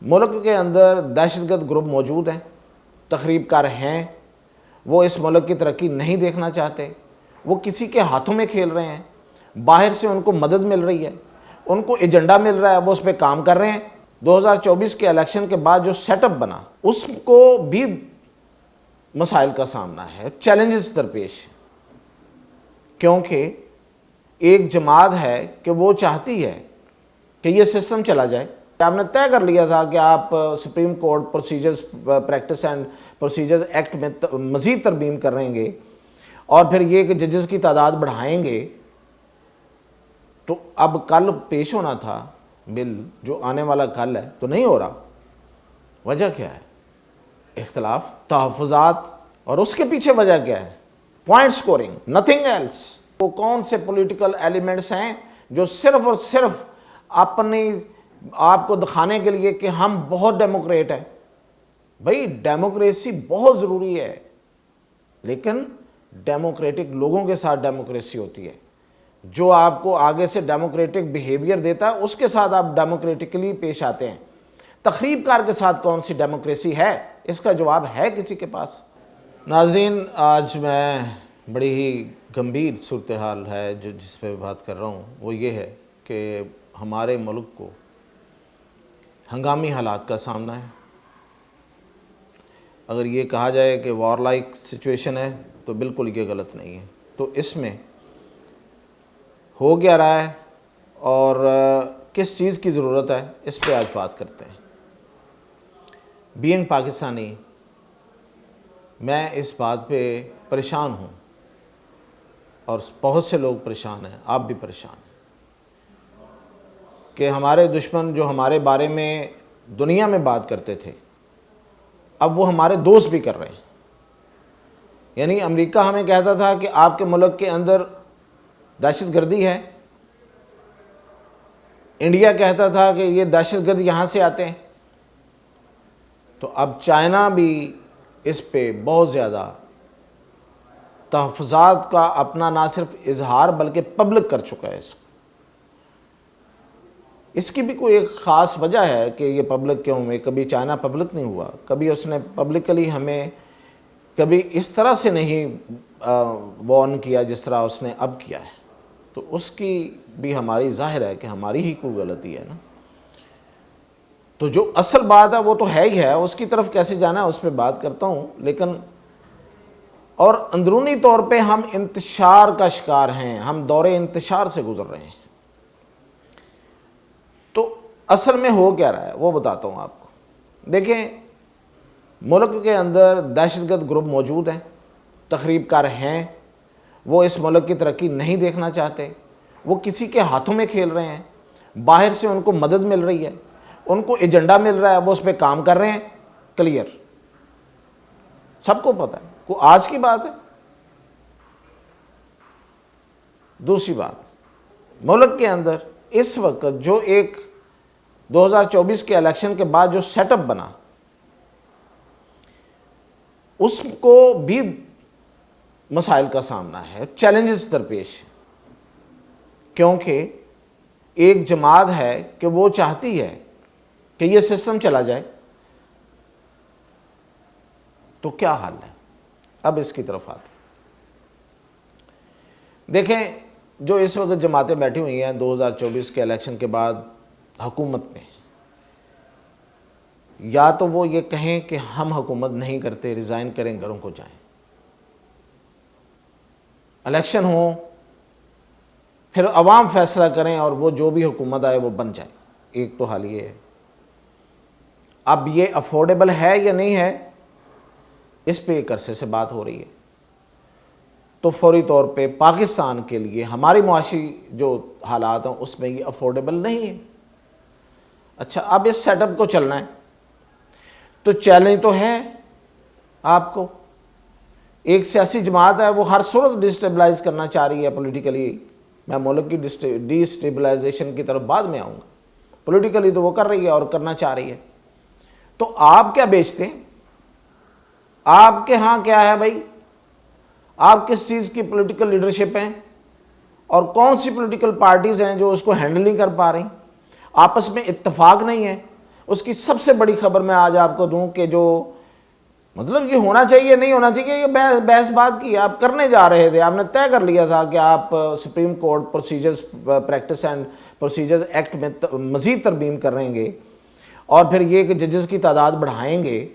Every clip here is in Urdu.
ملک کے اندر دہشت گرد گروپ موجود ہیں، تخریب کار ہیں، وہ اس ملک کی ترقی نہیں دیکھنا چاہتے، وہ کسی کے ہاتھوں میں کھیل رہے ہیں، باہر سے ان کو مدد مل رہی ہے، ان کو ایجنڈا مل رہا ہے، وہ اس پہ کام کر رہے ہیں۔ 2024 کے الیکشن کے بعد جو سیٹ اپ بنا اس کو بھی مسائل کا سامنا ہے، چیلنجز درپیش، کیونکہ ایک جماعت ہے کہ وہ چاہتی ہے کہ یہ سسٹم چلا جائے۔ آپ نے طے کر لیا تھا کہ آپ supreme court procedures practice and procedures act میں مزید ترمیم کریں گے، اور پھر یہ کہ ججز کی تعداد بڑھائیں گے، تو اب کل پیش ہونا تھا بل جو آنے والا کل ہے تو نہیں ہو رہا۔ وجہ کیا ہے؟ اختلاف، تحفظات، اور اس کے پیچھے وجہ کیا ہے؟ Point scoring, nothing else. وہ کون سے پولیٹیکل ایلیمنٹس ہیں جو صرف اور صرف اپنی آپ کو دکھانے کے لیے کہ ہم بہت ڈیموکریٹ ہیں؟ بھئی ڈیموکریسی بہت ضروری ہے، لیکن ڈیموکریٹک لوگوں کے ساتھ ڈیموکریسی ہوتی ہے۔ جو آپ کو آگے سے ڈیموکریٹک بیہیویئر دیتا ہے اس کے ساتھ آپ ڈیموکریٹکلی پیش آتے ہیں۔ تخریب کار کے ساتھ کون سی ڈیموکریسی ہے؟ اس کا جواب ہے کسی کے پاس؟ ناظرین، آج میں بڑی ہی گمبھیر صورتحال ہے جس پہ بات کر رہا ہوں، وہ یہ ہے کہ ہمارے ملک کو ہنگامی حالات کا سامنا ہے۔ اگر یہ کہا جائے کہ وار لائک سچویشن ہے تو بالکل یہ غلط نہیں ہے۔ تو اس میں ہو کیا رہا ہے اور کس چیز کی ضرورت ہے، اس پہ آج بات کرتے ہیں۔ بینگ پاکستانی، میں اس بات پہ پریشان ہوں، اور بہت سے لوگ پریشان ہیں، آپ بھی پریشان ہیں، کہ ہمارے دشمن جو ہمارے بارے میں دنیا میں بات کرتے تھے، اب وہ ہمارے دوست بھی کر رہے ہیں۔ یعنی امریکہ ہمیں کہتا تھا کہ آپ کے ملک کے اندر دہشت گردی ہے، انڈیا کہتا تھا کہ یہ دہشت گرد یہاں سے آتے ہیں، تو اب چائنا بھی اس پہ بہت زیادہ تحفظات کا اپنا نہ صرف اظہار بلکہ پبلک کر چکا ہے۔ اس کی بھی کوئی ایک خاص وجہ ہے کہ یہ پبلک کیوں ہوئے۔ کبھی چائنا پبلک نہیں ہوا، کبھی اس نے پبلکلی ہمیں کبھی اس طرح سے نہیں وارن کیا جس طرح اس نے اب کیا ہے۔ تو اس کی بھی ہماری ظاہر ہے کہ ہماری ہی کوئی غلطی ہے نا۔ تو جو اصل بات ہے وہ تو ہے ہی ہے، اس کی طرف کیسے جانا ہے اس پہ بات کرتا ہوں، لیکن اور اندرونی طور پہ ہم انتشار کا شکار ہیں، ہم دور انتشار سے گزر رہے ہیں۔ تو اصل میں ہو کیا رہا ہے وہ بتاتا ہوں آپ کو۔ دیکھیں، ملک کے اندر دہشت گرد گروپ موجود ہیں، تخریب کار ہیں، وہ اس ملک کی ترقی نہیں دیکھنا چاہتے، وہ کسی کے ہاتھوں میں کھیل رہے ہیں، باہر سے ان کو مدد مل رہی ہے، ان کو ایجنڈا مل رہا ہے، وہ اس پہ کام کر رہے ہیں، کلیئر، سب کو پتہ ہے، کوئی آج کی بات ہے۔ دوسری بات، ملک کے اندر اس وقت جو ایک 2024 کے الیکشن کے بعد جو سیٹ اپ بنا اس کو بھی مسائل کا سامنا ہے، چیلنجز درپیش، کیونکہ ایک جماعت ہے کہ وہ چاہتی ہے کہ یہ سسٹم چلا جائے، تو کیا حل ہے؟ اب اس کی طرف آتے ہیں۔ دیکھیں، جو اس وقت جماعتیں بیٹھی ہوئی ہیں 2024 کے الیکشن کے بعد حکومت میں، یا تو وہ یہ کہیں کہ ہم حکومت نہیں کرتے، ریزائن کریں، گھروں کو جائیں، الیکشن ہوں، پھر عوام فیصلہ کریں اور وہ جو بھی حکومت آئے وہ بن جائے۔ ایک تو حال یہ ہے۔ اب یہ افورڈیبل ہے یا نہیں ہے، اس پہ ایک عرصے سے بات ہو رہی ہے۔ تو فوری طور پہ پاکستان کے لیے ہماری معاشی جو حالات ہیں اس میں یہ افورڈیبل نہیں ہے۔ اچھا، اب اس سیٹ اپ کو چلنا ہے تو چیلنج تو ہے آپ کو۔ ایک سیاسی جماعت ہے، وہ ہر صورت ڈسٹیبلائز کرنا چاہ رہی ہے پولیٹیکلی۔ میں ملک کی ڈی اسٹیبلائزیشن کی طرف بعد میں آؤں گا۔ پولیٹیکلی تو وہ کر رہی ہے اور کرنا چاہ رہی ہے۔ تو آپ کیا بیچتے ہیں؟ آپ کے ہاں کیا ہے بھائی؟ آپ کس چیز کی پولیٹیکل لیڈرشپ ہیں، اور کون سی پولیٹیکل پارٹیز ہیں جو اس کو ہینڈل نہیں کر پا رہی؟ آپس میں اتفاق نہیں ہے، اس کی سب سے بڑی خبر میں آج آپ کو دوں کہ جو مطلب یہ ہونا چاہیے نہیں ہونا چاہیے، یہ بحث بات کی آپ کرنے جا رہے تھے، آپ نے طے کر لیا تھا کہ آپ supreme court procedures practice and procedures act میں مزید ترمیم کریں گے، اور پھر یہ کہ ججز کی تعداد بڑھائیں گے،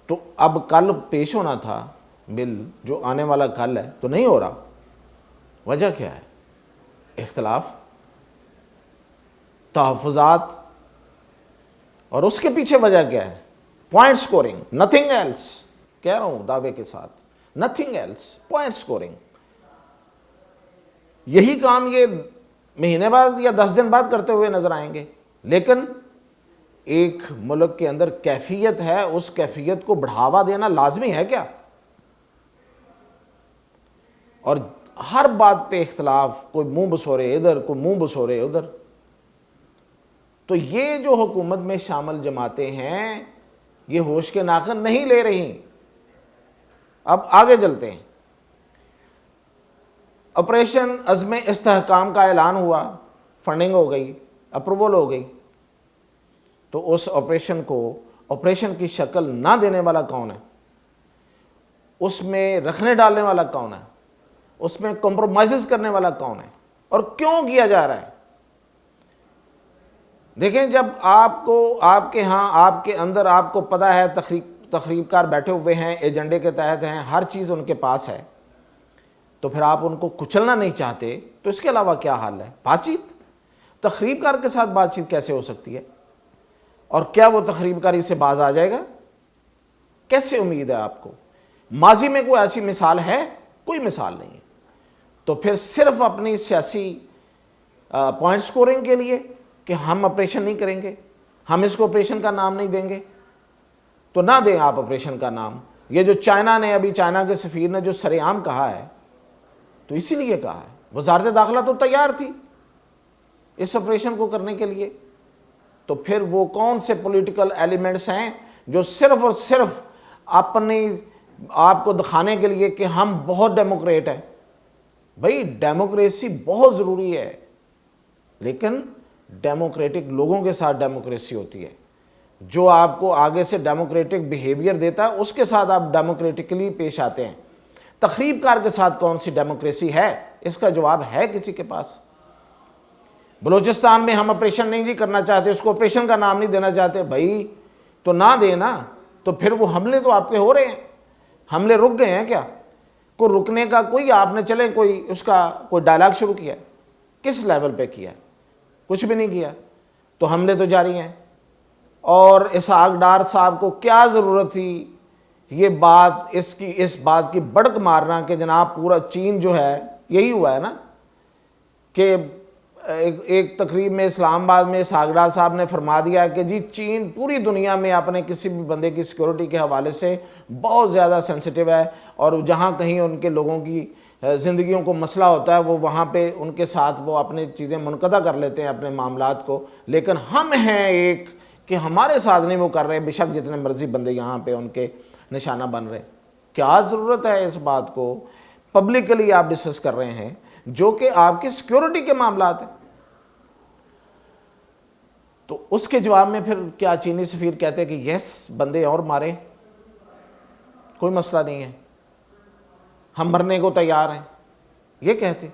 تو اب کل پیش ہونا تھا بل جو آنے والا کل ہے تو نہیں ہو رہا۔ وجہ کیا ہے؟ اختلاف، تحفظات، اور اس کے پیچھے وجہ کیا ہے؟ پوائنٹ سکورنگ، نتھنگ ایلس، کہہ رہا ہوں دعوے کے ساتھ، نتھنگ ایلس، پوائنٹ سکورنگ۔ یہی کام یہ مہینے بعد یا 10 دن بعد کرتے ہوئے نظر آئیں گے، لیکن ایک ملک کے اندر کیفیت ہے، اس کیفیت کو بڑھاوا دینا لازمی ہے کیا؟ اور ہر بات پہ اختلاف، کوئی منہ بسورے ادھر، کوئی منہ بسورے ادھر۔ تو یہ جو حکومت میں شامل جماعتیں ہیں یہ ہوش کے ناخن نہیں لے رہی۔ اب آگے چلتے ہیں۔ آپریشن عزم استحکام کا اعلان ہوا، فنڈنگ ہو گئی، اپروول ہو گئی، تو اس آپریشن کو آپریشن کی شکل نہ دینے والا کون ہے؟ اس میں رکھنے ڈالنے والا کون ہے؟ اس میں کمپرومائزز کرنے والا کون ہے؟ اور کیوں کیا جا رہا ہے؟ دیکھیں، جب آپ کو آپ کے ہاں آپ کے اندر آپ کو پتہ ہے تخریب کار بیٹھے ہوئے ہیں، ایجنڈے کے تحت ہیں، ہر چیز ان کے پاس ہے، تو پھر آپ ان کو کچلنا نہیں چاہتے، تو اس کے علاوہ کیا حل ہے؟ بات چیت۔ تخریب کار کے ساتھ بات چیت کیسے ہو سکتی ہے؟ اور کیا وہ تخریب کاری سے باز آ جائے گا؟ کیسے امید ہے آپ کو؟ ماضی میں کوئی ایسی مثال ہے؟ کوئی مثال نہیں ہے۔ تو پھر صرف اپنی سیاسی پوائنٹ سکورنگ کے لیے کہ ہم آپریشن نہیں کریں گے، ہم اس کو آپریشن کا نام نہیں دیں گے، تو نہ دیں آپ آپریشن کا نام۔ یہ جو چائنا نے، ابھی چائنا کے سفیر نے جو سر عام کہا ہے، تو اسی لیے کہا ہے، وزارت داخلہ تو تیار تھی اس آپریشن کو کرنے کے لیے۔ تو پھر وہ کون سے پولیٹیکل ایلیمنٹس ہیں جو صرف اور صرف اپنی آپ کو دکھانے کے لیے کہ ہم بہت ڈیموکریٹ ہیں؟ بھائی ڈیموکریسی بہت ضروری ہے، لیکن ڈیموکریٹک لوگوں کے ساتھ ڈیموکریسی ہوتی ہے۔ جو آپ کو آگے سے ڈیموکریٹک بیہیویئر دیتا ہے اس کے ساتھ آپ ڈیموکریٹکلی پیش آتے ہیں۔ تخریب کار کے ساتھ کون سی ڈیموکریسی ہے؟ اس کا جواب ہے کسی کے پاس؟ بلوچستان میں ہم آپریشن نہیں کرنا چاہتے، اس کو آپریشن کا نام نہیں دینا چاہتے، بھائی تو نہ دینا۔ تو پھر وہ حملے تو آپ کے ہو رہے ہیں، حملے رک گئے ہیں کیا؟ کوئی رکنے کا کوئی آپ نے چلے کوئی اس کا کوئی ڈائلاگ شروع کیا؟ کس لیول پہ کیا؟ کچھ بھی نہیں کیا، تو حملے تو جاری ہیں۔ اور اسحاق ڈار صاحب کو کیا ضرورت تھی یہ اس بات کی بڑک مارنا کہ جناب پورا چین جو ہے، یہی ہوا ہے نا کہ ایک تقریب میں اسلام آباد میں اسحاق ڈار صاحب نے فرما دیا کہ جی چین پوری دنیا میں اپنے کسی بھی بندے کی سیکورٹی کے حوالے سے بہت زیادہ سینسٹیو ہے، اور جہاں کہیں ان کے لوگوں کی زندگیوں کو مسئلہ ہوتا ہے وہ وہاں پہ ان کے ساتھ وہ اپنی چیزیں منقطع کر لیتے ہیں اپنے معاملات کو، لیکن ہم ہیں ایک کہ ہمارے ساتھ نہیں وہ کر رہے، بے شک جتنے مرضی بندے یہاں پہ ان کے نشانہ بن رہے۔ کیا ضرورت ہے اس بات کو پبلکلی آپ ڈسکس کر رہے ہیں جو کہ آپ کی سیکیورٹی کے معاملات ہیں؟ تو اس کے جواب میں پھر کیا چینی سفیر کہتے ہیں کہ یس بندے اور مارے، کوئی مسئلہ نہیں ہے، ہم مرنے کو تیار ہیں، یہ کہتے۔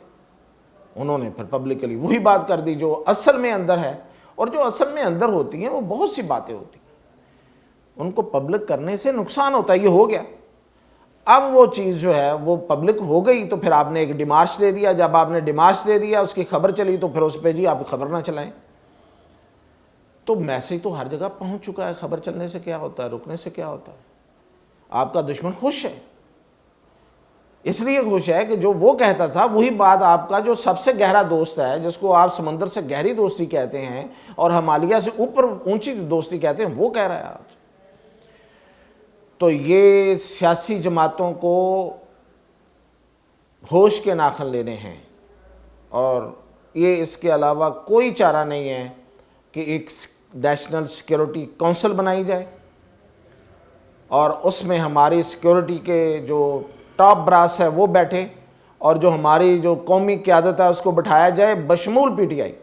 انہوں نے پھر پبلکلی وہی بات کر دی جو اصل میں اندر ہے، اور جو اصل میں اندر ہوتی ہیں وہ بہت سی باتیں ہوتی ہیں، ان کو پبلک کرنے سے نقصان ہوتا ہے۔ یہ ہو گیا، اب وہ چیز جو ہے وہ پبلک ہو گئی، تو پھر آپ نے ایک ڈیمارش دے دیا، جب آپ نے ڈیمارش دے دیا اس کی خبر چلی تو پھر اس پہ جی آپ خبر نہ چلائیں۔ تو میسج تو ہر جگہ پہنچ چکا ہے، خبر چلنے سے کیا ہوتا ہے، رکنے سے کیا ہوتا ہے؟ آپ کا دشمن خوش ہے، اس لیے خوش ہے کہ جو وہ کہتا تھا وہی بات آپ کا جو سب سے گہرا دوست ہے، جس کو آپ سمندر سے گہری دوستی کہتے ہیں اور ہمالیہ سے اوپر اونچی دوستی کہتے ہیں، وہ کہہ رہا ہے آج۔ تو یہ سیاسی جماعتوں کو ہوش کے ناخن لینے ہیں، اور یہ اس کے علاوہ کوئی چارہ نہیں ہے کہ ایک نیشنل سیکیورٹی کونسل بنائی جائے اور اس میں ہماری سیکیورٹی کے جو ٹاپ براس ہے وہ بیٹھے، اور جو ہماری جو قومی قیادت ہے اس کو بٹھایا جائے بشمول پی ٹی آئی،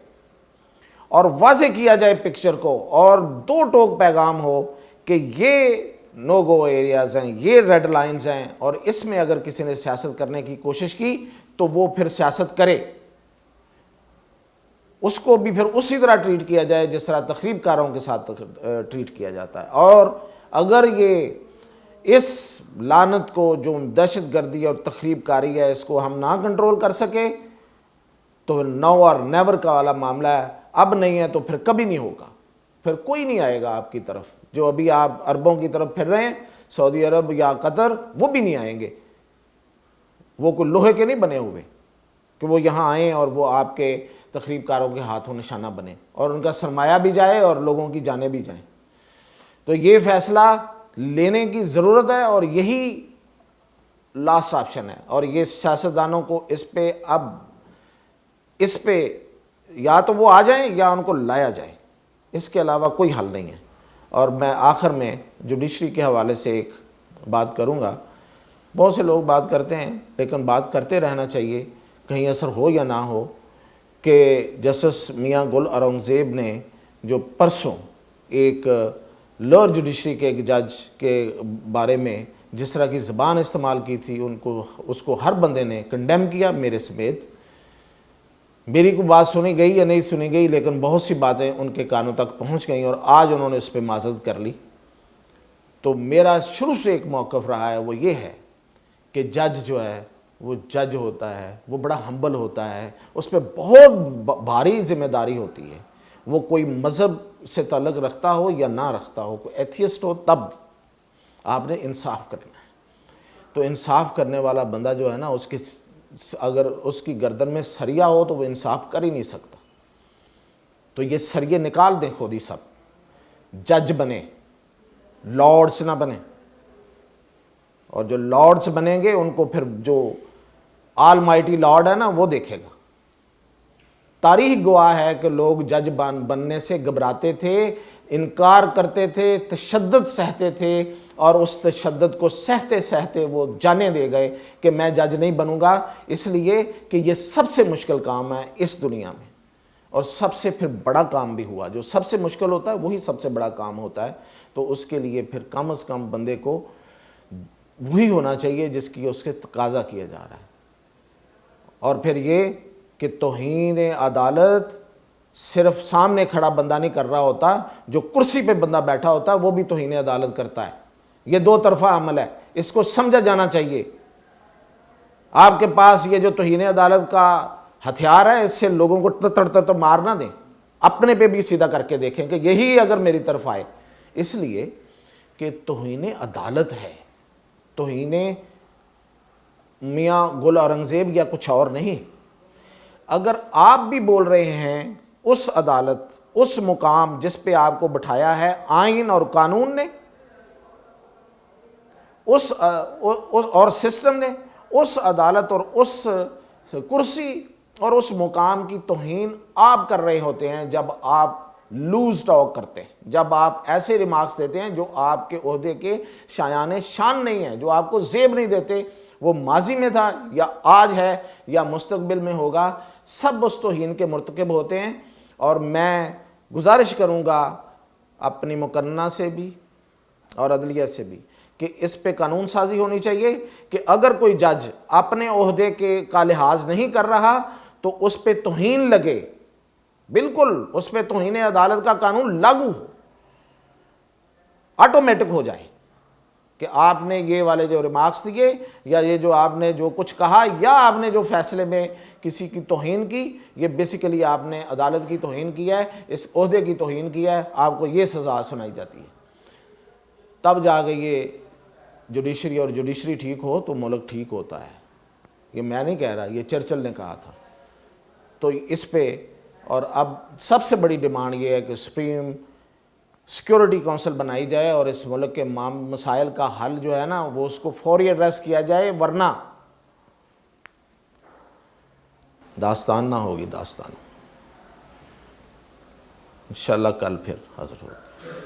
اور واضح کیا جائے پکچر کو، اور دو ٹوک پیغام ہو کہ یہ نو گو ایریاز ہیں، یہ ریڈ لائنز ہیں، اور اس میں اگر کسی نے سیاست کرنے کی کوشش کی تو وہ پھر سیاست کرے، اس کو بھی پھر اسی طرح ٹریٹ کیا جائے جس طرح تخریب کاروں کے ساتھ ٹریٹ کیا جاتا ہے۔ اور اگر یہ اس لعنت کو، جو دہشت گردی اور تخریب کاری ہے، اس کو ہم نہ کنٹرول کر سکے تو نو اور نیور کا والا معاملہ ہے، اب نہیں ہے تو پھر کبھی نہیں ہوگا، پھر کوئی نہیں آئے گا آپ کی طرف۔ جو ابھی آپ عربوں کی طرف پھر رہے ہیں، سعودی عرب یا قطر، وہ بھی نہیں آئیں گے، وہ کوئی لوہے کے نہیں بنے ہوئے کہ وہ یہاں آئیں اور وہ آپ کے تخریب کاروں کے ہاتھوں نشانہ بنے اور ان کا سرمایہ بھی جائے اور لوگوں کی جانیں بھی جائیں۔ تو یہ فیصلہ لینے کی ضرورت ہے، اور یہی لاسٹ آپشن ہے، اور یہ سیاستدانوں کو اس پہ یا تو وہ آ جائیں یا ان کو لایا جائے، اس کے علاوہ کوئی حل نہیں ہے۔ اور میں آخر میں جوڈیشری کے حوالے سے ایک بات کروں گا۔ بہت سے لوگ بات کرتے ہیں، لیکن بات کرتے رہنا چاہیے، کہیں اثر ہو یا نہ ہو، کہ جسٹس میاں گل اورنگزیب نے جو پرسوں ایک لوئر جوڈیشری کے ایک جج کے بارے میں جس طرح کی زبان استعمال کی تھی، اس کو ہر بندے نے کنڈیم کیا، میرے سمیت۔ میری کوئی بات سنی گئی یا نہیں سنی گئی، لیکن بہت سی باتیں ان کے کانوں تک پہنچ گئیں، اور آج انہوں نے اس پہ معذرت کر لی۔ تو میرا شروع سے ایک موقف رہا ہے، وہ یہ ہے کہ جج جو ہے وہ جج ہوتا ہے، وہ بڑا ہمبل ہوتا ہے، اس پہ بہت بھاری ذمہ داری ہوتی ہے، وہ کوئی مذہب سے تعلق رکھتا ہو یا نہ رکھتا ہو، کوئی ایتھیسٹ ہو، تب آپ نے انصاف کرنا ہے۔ تو انصاف کرنے والا بندہ جو ہے نا، اگر اس کی گردن میں سریا ہو تو وہ انصاف کر ہی نہیں سکتا۔ تو یہ سریے نکال دیں خود ہی سب، جج بنے، لارڈس نہ بنے، اور جو لارڈس بنیں گے ان کو پھر جو آل مائٹی لارڈ ہے نا وہ دیکھے گا۔ تاریخ گواہ ہے کہ لوگ جج بننے سے گھبراتے تھے، انکار کرتے تھے، تشدد سہتے تھے، اور اس تشدد کو سہتے سہتے وہ جانے دے گئے کہ میں جج نہیں بنوں گا، اس لیے کہ یہ سب سے مشکل کام ہے اس دنیا میں، اور سب سے پھر بڑا کام بھی ہوا۔ جو سب سے مشکل ہوتا ہے وہی سب سے بڑا کام ہوتا ہے، تو اس کے لیے پھر کم از کم بندے کو وہی ہونا چاہیے جس کی اس کے تقاضا کیا جا رہا ہے۔ اور پھر یہ کہ توہین عدالت صرف سامنے کھڑا بندہ نہیں کر رہا ہوتا، جو کرسی پہ بندہ بیٹھا ہوتا ہے وہ بھی توہین عدالت کرتا ہے۔ یہ دو طرفہ عمل ہے، اس کو سمجھا جانا چاہیے۔ آپ کے پاس یہ جو توہین عدالت کا ہتھیار ہے، اس سے لوگوں کو تڑ مار نہ دیں، اپنے پہ بھی سیدھا کر کے دیکھیں کہ یہی اگر میری طرف آئے، اس لیے کہ توہین عدالت ہے، توہین میاں گل اورنگزیب یا کچھ اور نہیں۔ اگر آپ بھی بول رہے ہیں اس عدالت، اس مقام جس پہ آپ کو بٹھایا ہے آئین اور قانون نے، اور سسٹم نے، اس عدالت اور اس کرسی اور اس مقام کی توہین آپ کر رہے ہوتے ہیں جب آپ لوز ٹاک کرتے ہیں، جب آپ ایسے ریمارکس دیتے ہیں جو آپ کے عہدے کے شایان شان نہیں ہیں، جو آپ کو زیب نہیں دیتے، وہ ماضی میں تھا یا آج ہے یا مستقبل میں ہوگا، سب اس توہین کے مرتکب ہوتے ہیں۔ اور میں گزارش کروں گا اپنی مقننہ سے بھی اور عدلیہ سے بھی کہ اس پہ قانون سازی ہونی چاہیے کہ اگر کوئی جج اپنے عہدے کا لحاظ نہیں کر رہا تو اس پہ توہین لگے، بالکل اس پہ توہین عدالت کا قانون لاگو ہو، آٹومیٹک ہو جائے کہ آپ نے یہ والے جو ریمارکس دیے یا یہ جو آپ نے جو کچھ کہا یا آپ نے جو فیصلے میں کسی کی توہین کی، یہ بیسیکلی آپ نے عدالت کی توہین کی ہے، اس عہدے کی توہین کی ہے، آپ کو یہ سزا سنائی جاتی ہے۔ تب جا کے یہ جوڈیشری اور جوڈیشری ٹھیک ہو تو ملک ٹھیک ہوتا ہے۔ یہ میں نہیں کہہ رہا، یہ چرچل نے کہا تھا۔ تو اس پہ، اور اب سب سے بڑی ڈیمانڈ یہ ہے کہ سپریم سیکیورٹی کونسل بنائی جائے اور اس ملک کے مسائل کا حل جو ہے نا وہ اس کو فوری ایڈریس کیا جائے، ورنہ داستان نہ ہوگی داستان۔ انشاءاللہ کل پھر حاضر ہوگا۔